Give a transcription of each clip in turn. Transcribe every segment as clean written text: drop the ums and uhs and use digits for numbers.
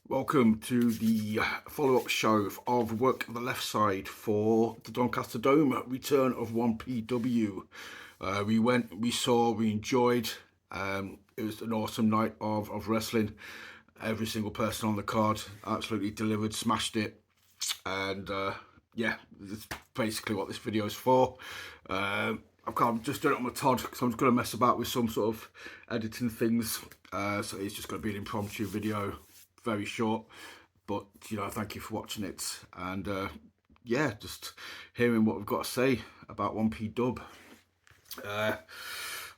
Welcome to the follow-up show of Work the Left Side for the Doncaster Dome return of 1PW. We went, we saw, we enjoyed. It was an awesome night of wrestling. Every single person on the card absolutely delivered, smashed it. And yeah, that's basically what this video is for. I'm just doing it on my Todd because I'm just going to mess about with some sort of editing things. So it's just going to be an impromptu video, very short. But, you know, thank you for watching it. And yeah, just hearing what we've got to say about 1P Dub.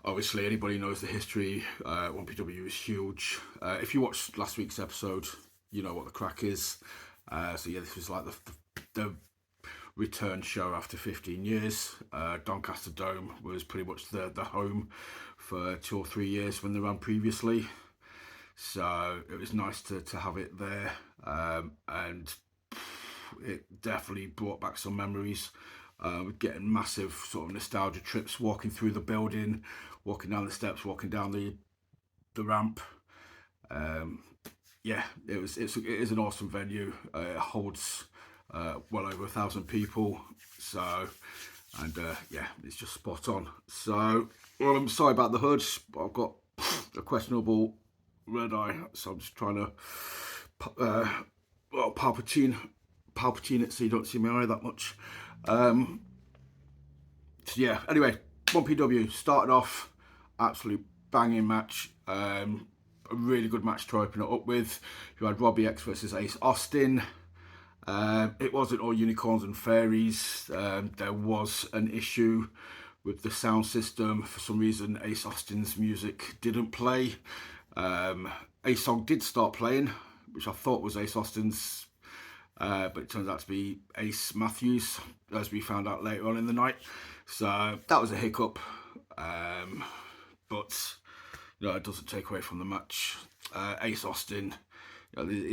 Obviously, anybody knows the history. 1PW is huge. If you watched last week's episode, you know what the crack is. So yeah, this was like the return show after 15 years. Doncaster Dome was pretty much the home for 2 or 3 years when they ran previously. So it was nice to have it there. And it definitely brought back some memories. Getting massive sort of nostalgia trips, walking through the building, walking down the steps, walking down the ramp. Yeah, it is an awesome venue. It holds well over 1,000 people. So, and yeah, it's just spot on. So, well, I'm sorry about the hood. I've got a questionable red eye, so I'm just trying to well, palpatine it so you don't see my eye that much. So yeah, anyway, 1PW started off absolute banging match. A really good match to open it up with. You had Robbie X versus Ace Austin. It wasn't all unicorns and fairies. There was an issue with the sound system. For some reason, Ace Austin's music didn't play. A song did start playing, which I thought was Ace Austin's, but it turns out to be Ace Matthews, as we found out later on in the night. So that was a hiccup, but you know, it doesn't take away from the match. Ace Austin, you know,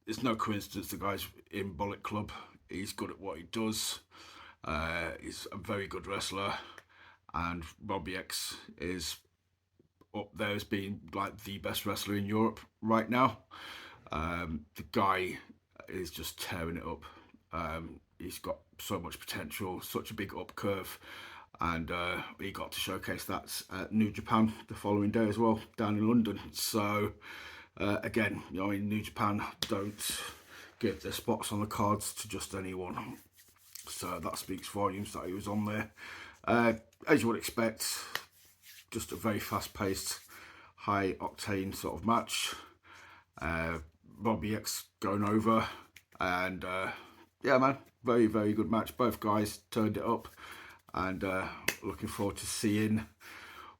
it's no coincidence the guy's in Bullet Club. He's good at what he does. He's a very good wrestler, and Robbie X is up there as being like the best wrestler in Europe right now. The guy is just tearing it up. He's got so much potential, such a big up curve, and he got to showcase that at New Japan the following day as well, down in London. So again, you know, in New Japan don't give their spots on the cards to just anyone. So that speaks volumes that he was on there. As you would expect, just a very fast-paced, high-octane sort of match. Robbie X going over, and yeah, man, very, very good match. Both guys turned it up, and looking forward to seeing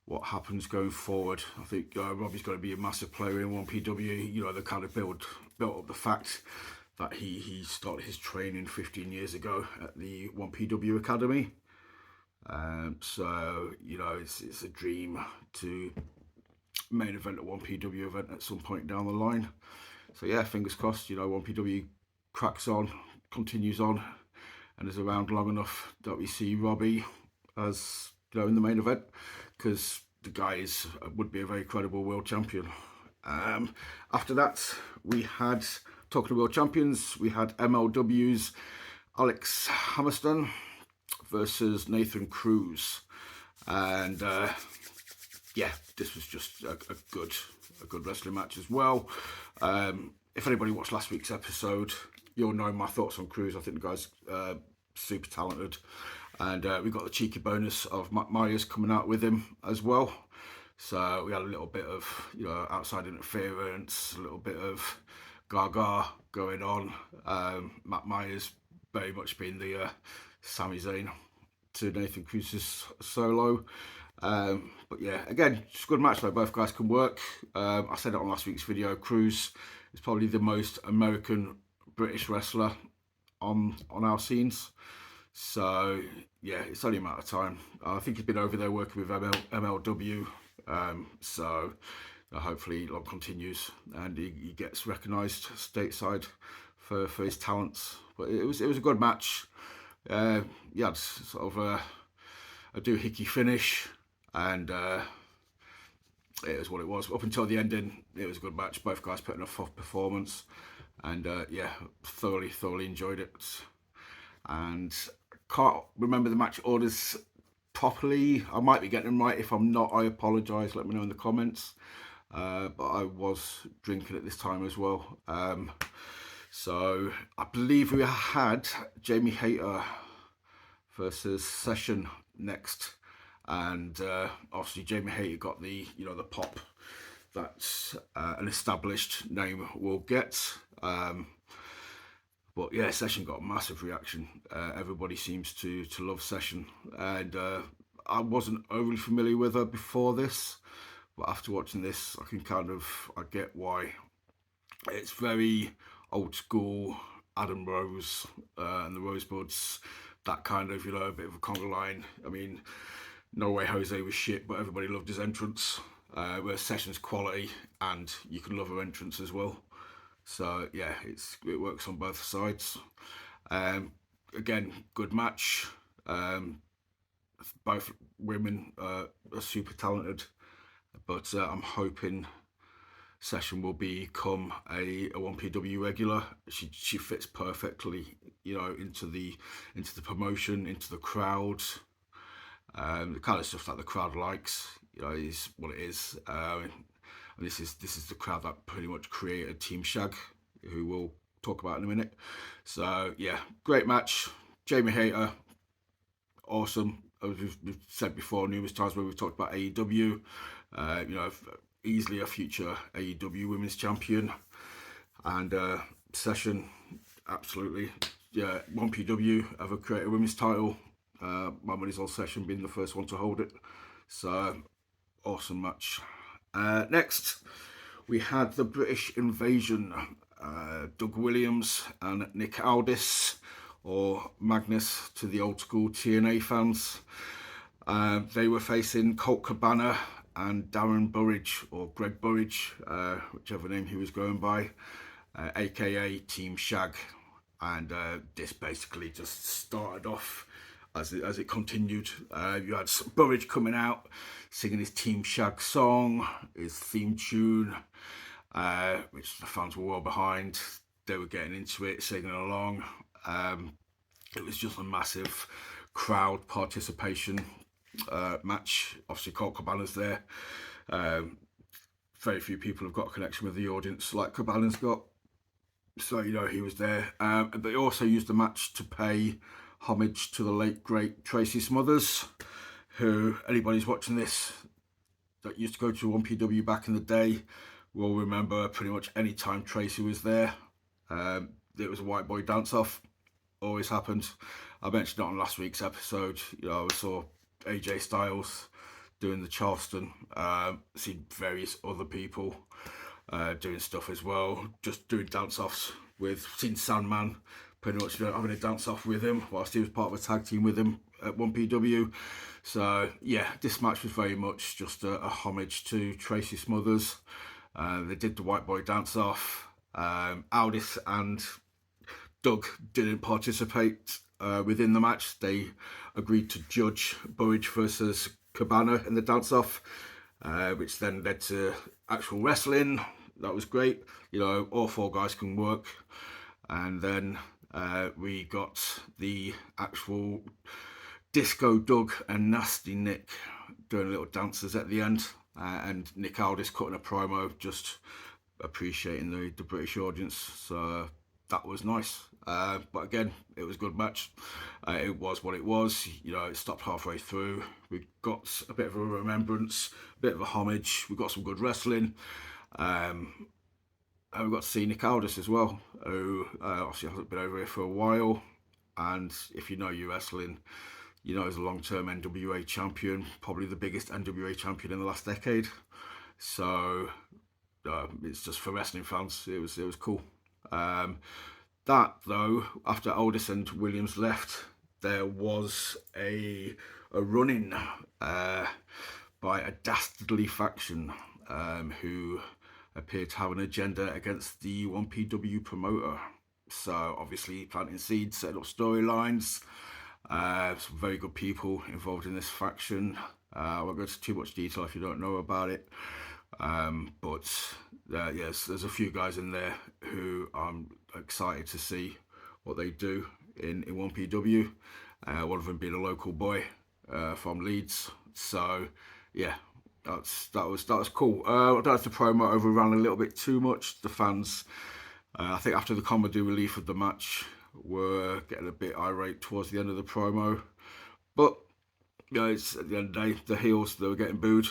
what happens going forward. I think Robbie's going to be a massive player in 1PW. You know, they kind of built up the fact that he started his training 15 years ago at the 1PW Academy. So, you know, it's a dream to main event at 1PW event at some point down the line. So yeah, fingers crossed, you know, 1PW cracks on, continues on, and is around long enough that we see Robbie as, you know, in the main event, because the guy would be a very credible world champion. After that, we had, talking to world champions, we had MLW's Alex Hammerstone versus Nathan Cruz, and yeah, this was just a good wrestling match as well. If anybody watched last week's episode, you'll know my thoughts on Cruz. I think the guy's super talented, and we got the cheeky bonus of Matt Myers coming out with him as well. So we had a little bit of, you know, outside interference, a little bit of gaga going on. Matt Myers very much being the Sami Zayn to Nathan Cruz's solo. But yeah, again, just a good match though. Both guys can work. I said it on last week's video. Cruz is probably the most American British wrestler on our scenes. So yeah, it's only a matter of time. I think he's been over there working with MLW. So hopefully long continues and he gets recognised stateside for his talents. But it was a good match. Yeah, sort of a doohickey finish, and it was what it was. Up until the ending, it was a good match. Both guys put in a tough performance, and yeah, thoroughly enjoyed it. And can't remember the match orders properly. I might be getting them right. If I'm not, I apologise. Let me know in the comments. But I was drinking at this time as well. So I believe we had Jamie Hayter versus Session next, and obviously Jamie Hayter got the the pop that an established name will get. But yeah, Session got a massive reaction. Everybody seems to love Session, and I wasn't overly familiar with her before this, but after watching this, I get why. It's very old school, Adam Rose and the Rosebuds, that kind of, a bit of a conga line. I mean, No Way Jose was shit, but everybody loved his entrance. Whereas Session's quality, and you can love her entrance as well. So yeah, it works on both sides. Again, good match. Both women are super talented, but I'm hoping Session will become a 1PW regular. She fits perfectly, into the promotion, into the crowd. The kind of stuff that the crowd likes, is what it is. And this is the crowd that pretty much created Team Shag, who we'll talk about in a minute. So yeah, great match. Jamie Hayter, awesome. As we've said before numerous times when we've talked about AEW, easily a future AEW Women's Champion. And Session, absolutely. Yeah, 1PW ever create a women's title. My money's on Session being the first one to hold it. So awesome match. Next, we had the British Invasion, Doug Williams and Nick Aldis, or Magnus to the old school TNA fans. They were facing Colt Cabana and Darren Burridge, or Greg Burridge, whichever name he was going by, aka Team Shag. And this basically just started off as it continued. You had Burridge coming out, singing his Team Shag song, his theme tune, which the fans were well behind. They were getting into it, singing along. It was just a massive crowd participation match. Obviously, Colt Cabana's there. Very few people have got a connection with the audience like Cabana's got. So, he was there. But they also used the match to pay homage to the late great Tracy Smothers, who anybody's watching this that used to go to 1PW back in the day will remember pretty much any time Tracy was there. It was a white boy dance off, always happened. I mentioned it on last week's episode. I saw AJ Styles doing the Charleston, seen various other people doing stuff as well, just doing dance offs with, seen Sandman pretty much having a dance off with him whilst he was part of a tag team with him at 1PW. So yeah, this match was very much just a homage to Tracy Smothers. They did the white boy dance off. Aldis and Doug didn't participate within the match. They agreed to judge Burridge versus Cabana in the dance off, which then led to actual wrestling. That was great. All four guys can work. And then we got the actual Disco Doug and Nasty Nick doing little dances at the end, and Nick Aldis cutting a promo, just appreciating the British audience. So that was nice. But again, it was a good match. It was what it was. It stopped halfway through. We got a bit of a remembrance, a bit of a homage. We got some good wrestling. And we got to see Nick Aldis as well, who obviously hasn't been over here for a while. And if you know your wrestling, he's a long-term NWA champion, probably the biggest NWA champion in the last decade. So it's just for wrestling fans. It was cool. That though, after Aldis and Williams left, there was a run-in by a dastardly faction who appeared to have an agenda against the 1PW promoter. So obviously planting seeds, setting up storylines. Some very good people involved in this faction. I won't go into too much detail if you don't know about it. But yes, there's a few guys in there who I'm excited to see what they do in 1PW. One of them being a local boy from Leeds. So yeah, that was cool. I don't know if the promo overran a little bit too much. The fans, I think after the comedy relief of the match, were getting a bit irate towards the end of the promo. But you know, it's at the end of the day, the heels, they were getting booed.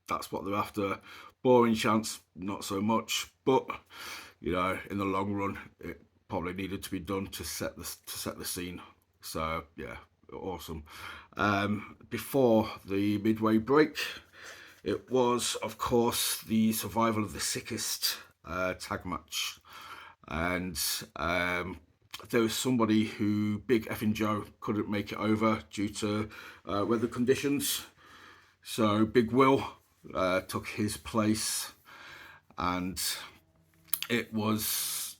That's what they're after. Boring chants, not so much. But you know, in the long run, it probably needed to be done to set the scene. So yeah, awesome. Before the midway break, it was of course the survival of the sickest tag match, and there was somebody who Big Effing Joe couldn't make it over due to weather conditions. So Big Will took his place, and it was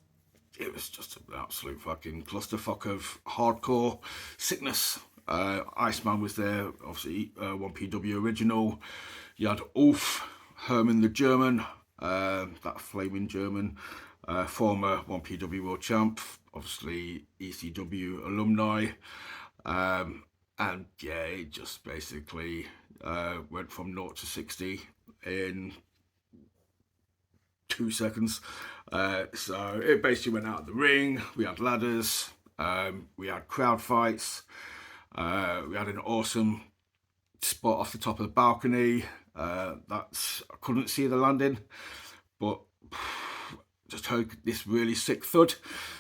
just an absolute fucking clusterfuck of hardcore sickness. Iceman was there, obviously 1PW original. You had Ulf, Herman the German, that flaming German, former 1PW world champ, obviously ECW alumni. And yeah, it just basically went from 0 to 60 in 2 seconds. So it basically went out of the ring. We had ladders, we had crowd fights, we had an awesome spot off the top of the balcony. I couldn't see the landing, but just heard this really sick thud.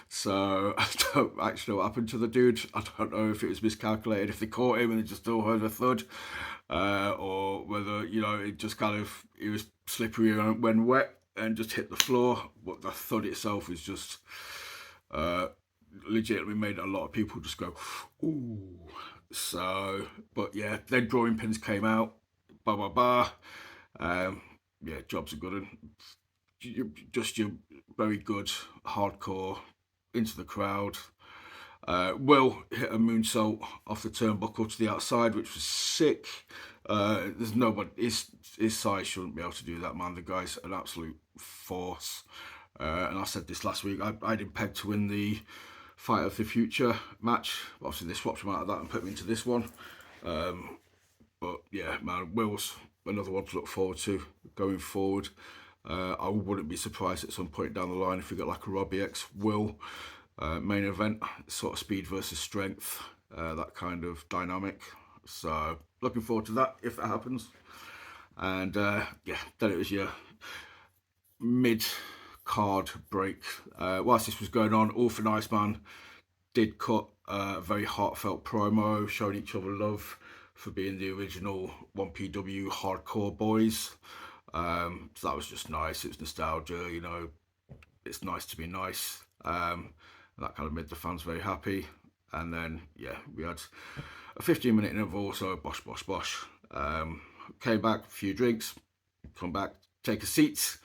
So I don't actually know what happened to the dude. I don't know if it was miscalculated, if they caught him and they just still heard a thud, or whether, you know, it just kind of, it was slippery when wet and just hit the floor. But the thud itself is just legitimately made a lot of people just go, ooh. So, but yeah, then drawing pins came out, yeah, jobs are good, and just your very good hardcore into the crowd. Will hit a moonsault off the turnbuckle to the outside, which was sick. There's nobody, his size shouldn't be able to do that, man. The guy's an absolute force. And I said this last week, I didn't peg to win the Fight of the Future match. Obviously, they swapped him out of that and put him into this one. But yeah, man, Will's another one to look forward to going forward. I wouldn't be surprised at some point down the line if we got like a Robbie X Will main event, sort of speed versus strength, that kind of dynamic. So looking forward to that if it happens. And yeah, then it was your mid-card break. Whilst this was going on, Ulf and Iceman did cut a very heartfelt promo showing each other love for being the original 1PW hardcore boys. So that was just nice. It was nostalgia, you know, it's nice to be nice. That kind of made the fans very happy. And then, yeah, we had a 15-minute interval, so bosh. Came back, a few drinks, come back, take a seat,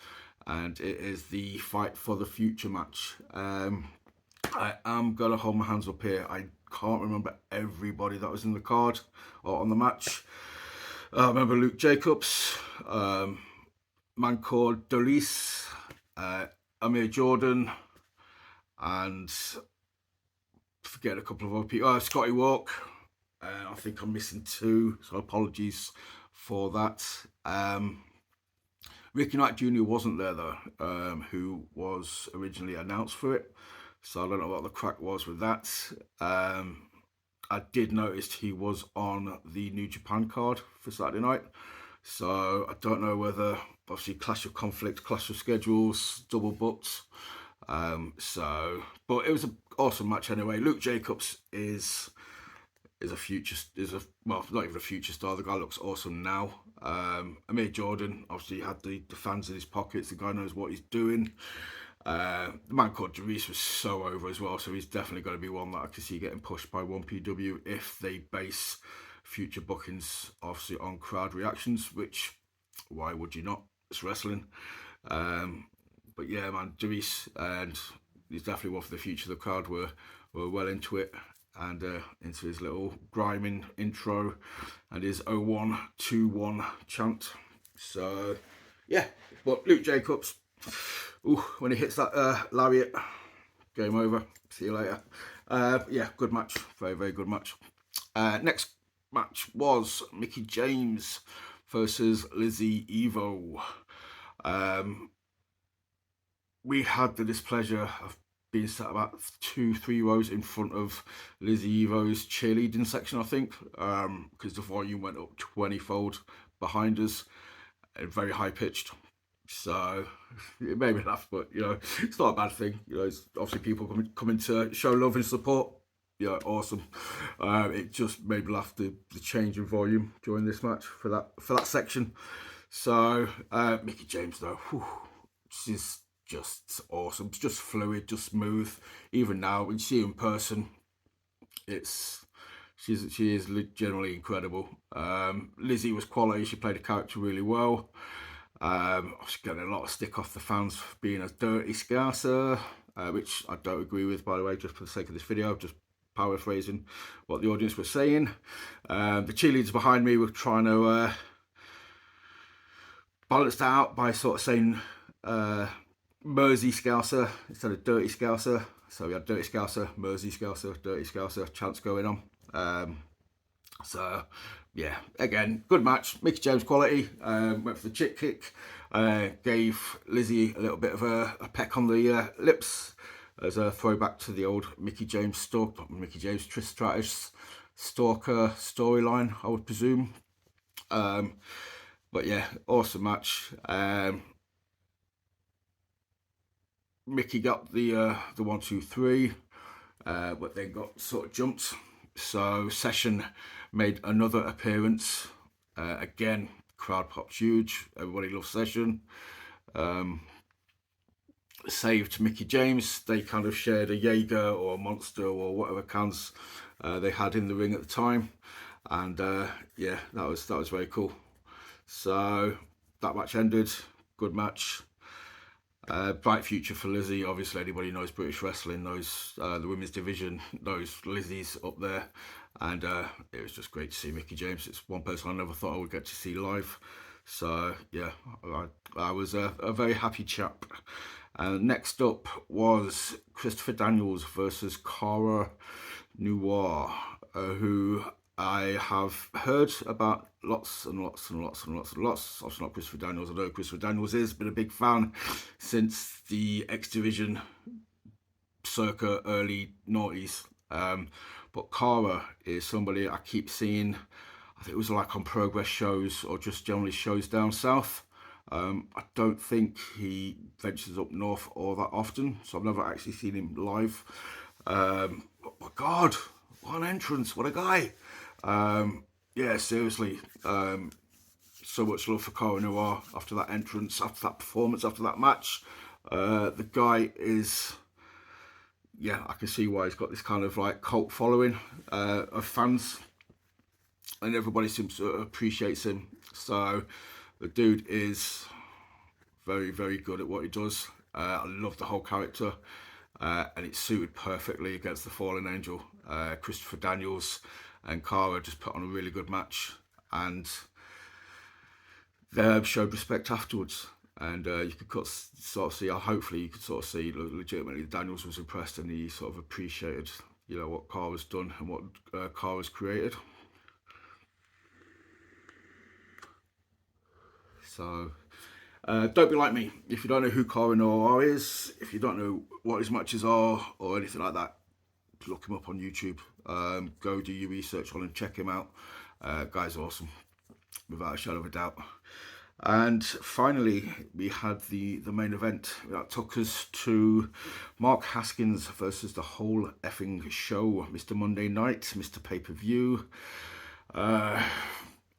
and it is the Fight for the Future match. I am going to hold my hands up here. I can't remember everybody that was in the card or on the match. I remember Luke Jacobs, man called Dolis, Amir Jordan, and forget a couple of other people. Scotty Walk. I think I'm missing 2, so apologies for that. Ricky Knight Jr. wasn't there though, who was originally announced for it. So I don't know what the crack was with that. I did notice he was on the New Japan card for Saturday night. So I don't know whether, obviously, clash of conflict, clash of schedules, double booked. But it was an awesome match anyway. Luke Jacobs is well, not even a future star. The guy looks awesome now. Amir Jordan obviously had the fans in his pockets. The guy knows what he's doing. The man called Dries was so over as well, so he's definitely going to be one that I can see getting pushed by 1PW if they base future bookings obviously on crowd reactions, which why would you not? It's wrestling. But yeah, man, Dries, and he's definitely one for the future. The crowd were well into it. and into his little griming intro and his 0121 chant. So yeah, but Luke Jacobs, ooh, when he hits that lariat, game over. See you later. Yeah, good match. Very, very good match. Next match was Mickie James versus Lizzie Evo. We had the displeasure of being sat about 2-3 rows in front of Lizzie Evo's cheerleading section, I think, because the volume went up 20-fold behind us, and very high pitched. So it made me laugh, but you know, it's not a bad thing. You know, it's obviously people coming to show love and support. Yeah, awesome. It just made me laugh, the change in volume during this match for that section. So Mickie James though, whew, she's just awesome. It's just fluid, just smooth. Even now, when you see her in person, she is generally incredible. Lizzie was quality. She played a character really well. She's getting a lot of stick off the fans for being a dirty Scouser, which I don't agree with, by the way, just for the sake of this video. Just paraphrasing what the audience was saying. The cheerleaders behind me were trying to balance that out by sort of saying Mersey Scouser instead of dirty Scouser. So we had dirty Scouser, Mersey Scouser, dirty Scouser chants going on. So yeah, again, good match. Mickie James quality. Went for the chick kick. Gave Lizzie a little bit of a peck on the lips as a throwback to the old Mickie James Trish Stratus stalker storyline, I would presume. But yeah, awesome match. Mickie got the 1-2-3, but then got sort of jumped. So Session made another appearance. Again, crowd popped huge. Everybody loves Session. Saved Mickie James. They kind of shared a Jaeger or a Monster or whatever cans they had in the ring at the time, and yeah, that was very cool. So that match ended. Good match. Bright future for Lizzie. Obviously, anybody knows British wrestling knows the women's division, knows Lizzie's up there, and it was just great to see Mickie James. It's one person I never thought I would get to see live. So yeah, I was a very happy chap. Next up was Christopher Daniels versus Cara Noir, who I have heard about lots and lots. Obviously not Christopher Daniels. I know Christopher Daniels is, been a big fan since the X Division circa early noughties. But Cara is somebody I keep seeing. I think it was like on Progress shows or just generally shows down south. I don't think he ventures up north all that often, so I've never actually seen him live. But God, what an entrance, what a guy. Yeah, seriously, so much love for Cara Noir after that entrance, after that performance, after that match. The guy is, yeah, I can see why he's got this kind of like cult following of fans, and everybody seems to appreciate him. So the dude is very, very good at what he does. I love the whole character, and it suited perfectly against the Fallen Angel. Christopher Daniels and Cara just put on a really good match, and they showed respect afterwards. And you could sort of see, hopefully you could sort of see legitimately Daniels was impressed, and he sort of appreciated, you know, what Cara's done and what Cara's created. So don't be like me. If you don't know who Cara Noir is, if you don't know what his matches are or anything like that, look him up on YouTube. Go do your research on him, check him out. Guy's awesome, without a shadow of a doubt. And finally, we had the main event that took us to Mark Haskins versus the whole effing show, Mr. Monday Night, Mr. Pay-Per-View.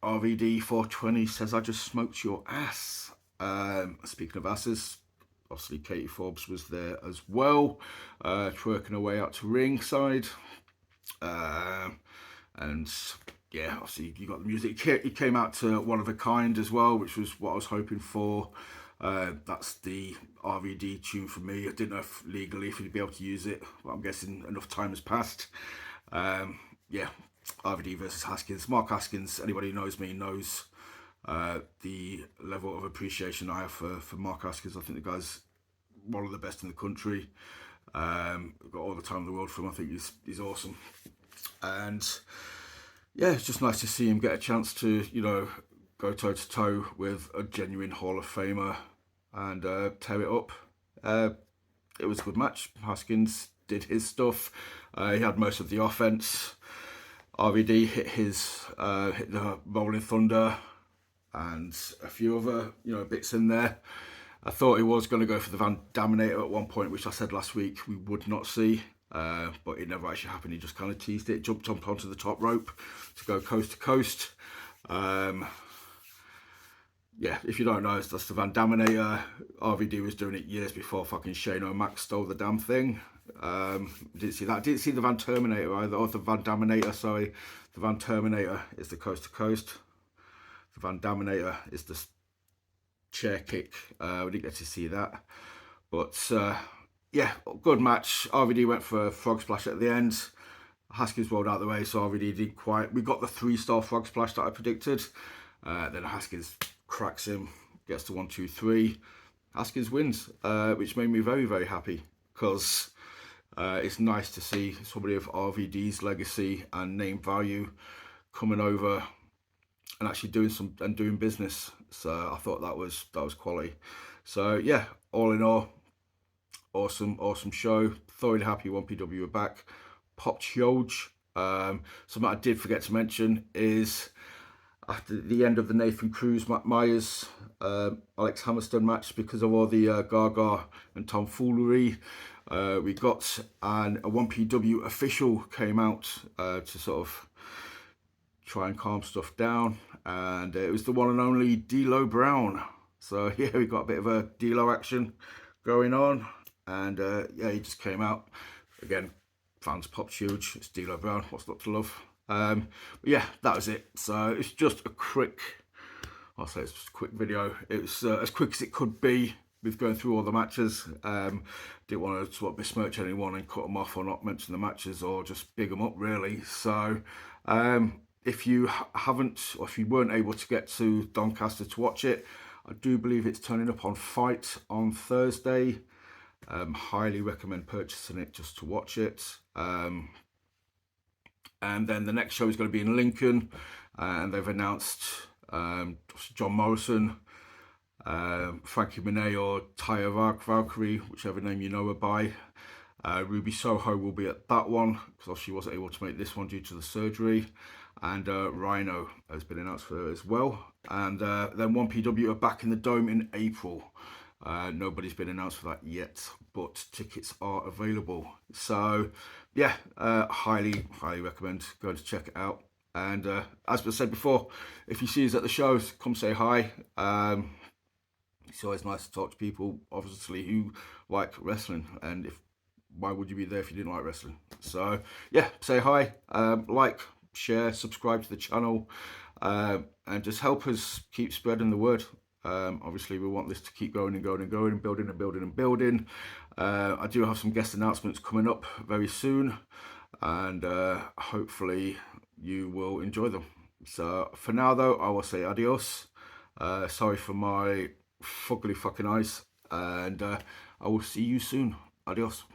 RVD 420 says, I just smoked your ass. Speaking of asses, obviously Katie Forbes was there as well, twerking her way out to ringside. And yeah, obviously you got the music. He came out to One of a Kind as well, which was what I was hoping for. That's the RVD tune for me. I didn't know if legally if he'd be able to use it, but I'm guessing enough time has passed. Yeah, RVD versus Huskins. Mark Huskins, anybody who knows me knows the level of appreciation I have for Mark Huskins. I think the guy's one of the best in the country. Got all the time in the world for him. I think he's awesome. And yeah, it's just nice to see him get a chance to, you know, go toe to toe with a genuine Hall of Famer and tear it up. It was a good match. Huskins did his stuff. He had most of the offense. RVD hit the Rolling Thunder and a few other, you know, bits in there. I thought he was going to go for the Van Daminator at one point, which I said last week we would not see. But it never actually happened. He just kind of teased it, jumped onto the top rope to go coast to coast. Yeah, if you don't know, that's the Van Daminator. RVD was doing it years before fucking Shane O'Mac stole the damn thing. Didn't see that. Didn't see the Van Terminator either, or the Van Daminator, sorry. The Van Terminator is the coast to coast. The Van Daminator is the chair kick. We didn't get to see that. But yeah, good match. RVD went for a frog splash at the end. Haskins rolled out the way, so RVD didn't quite. We got the 3-star frog splash that I predicted. Then Haskins cracks him, gets to 1, 2, 3. Haskins wins, which made me very, very happy because it's nice to see somebody of RVD's legacy and name value coming over and actually doing business. So I thought that was quality. So yeah, all in all, awesome show. Thoroughly happy 1PW are back. Popped huge. Something I did forget to mention is after the end of the Nathan Cruz, Matt Myers, Alex Hammerstone match, because of all the Gaga and tomfoolery, we got a 1PW official came out to sort of try and calm stuff down, and it was the one and only D'Lo Brown. So yeah, we got a bit of a D'Lo action going on, and yeah, he just came out again. Fans popped huge. It's D'Lo Brown. What's not to love? But yeah, that was it. So it's just a quick, I'll say it's just a quick video. It was as quick as it could be with going through all the matches. Didn't want to sort of besmirch anyone and cut them off or not mention the matches or just big them up really. So if you haven't, or if you weren't able to get to Doncaster to watch it, I do believe it's turning up on Fight on Thursday. Highly recommend purchasing it just to watch it. And then the next show is going to be in Lincoln, and they've announced John Morrison, Frankie Monet or Taya Valkyrie, whichever name you know her by. Ruby Soho will be at that one because she wasn't able to make this one due to the surgery. And Rhino has been announced for her as well. And then 1PW are back in the Dome in April. Nobody's been announced for that yet, but tickets are available. So yeah, highly recommend going to check it out. And as I said before, if you see us at the shows, come say hi. It's always nice to talk to people, obviously, who like wrestling. And why would you be there if you didn't like wrestling? So yeah, say hi, like, share, subscribe to the channel, and just help us keep spreading the word. Obviously we want this to keep going and going and going, building and building and building. I do have some guest announcements coming up very soon, and hopefully you will enjoy them. So for now though, I will say adios. Sorry for my fucking eyes, and I will see you soon. Adios.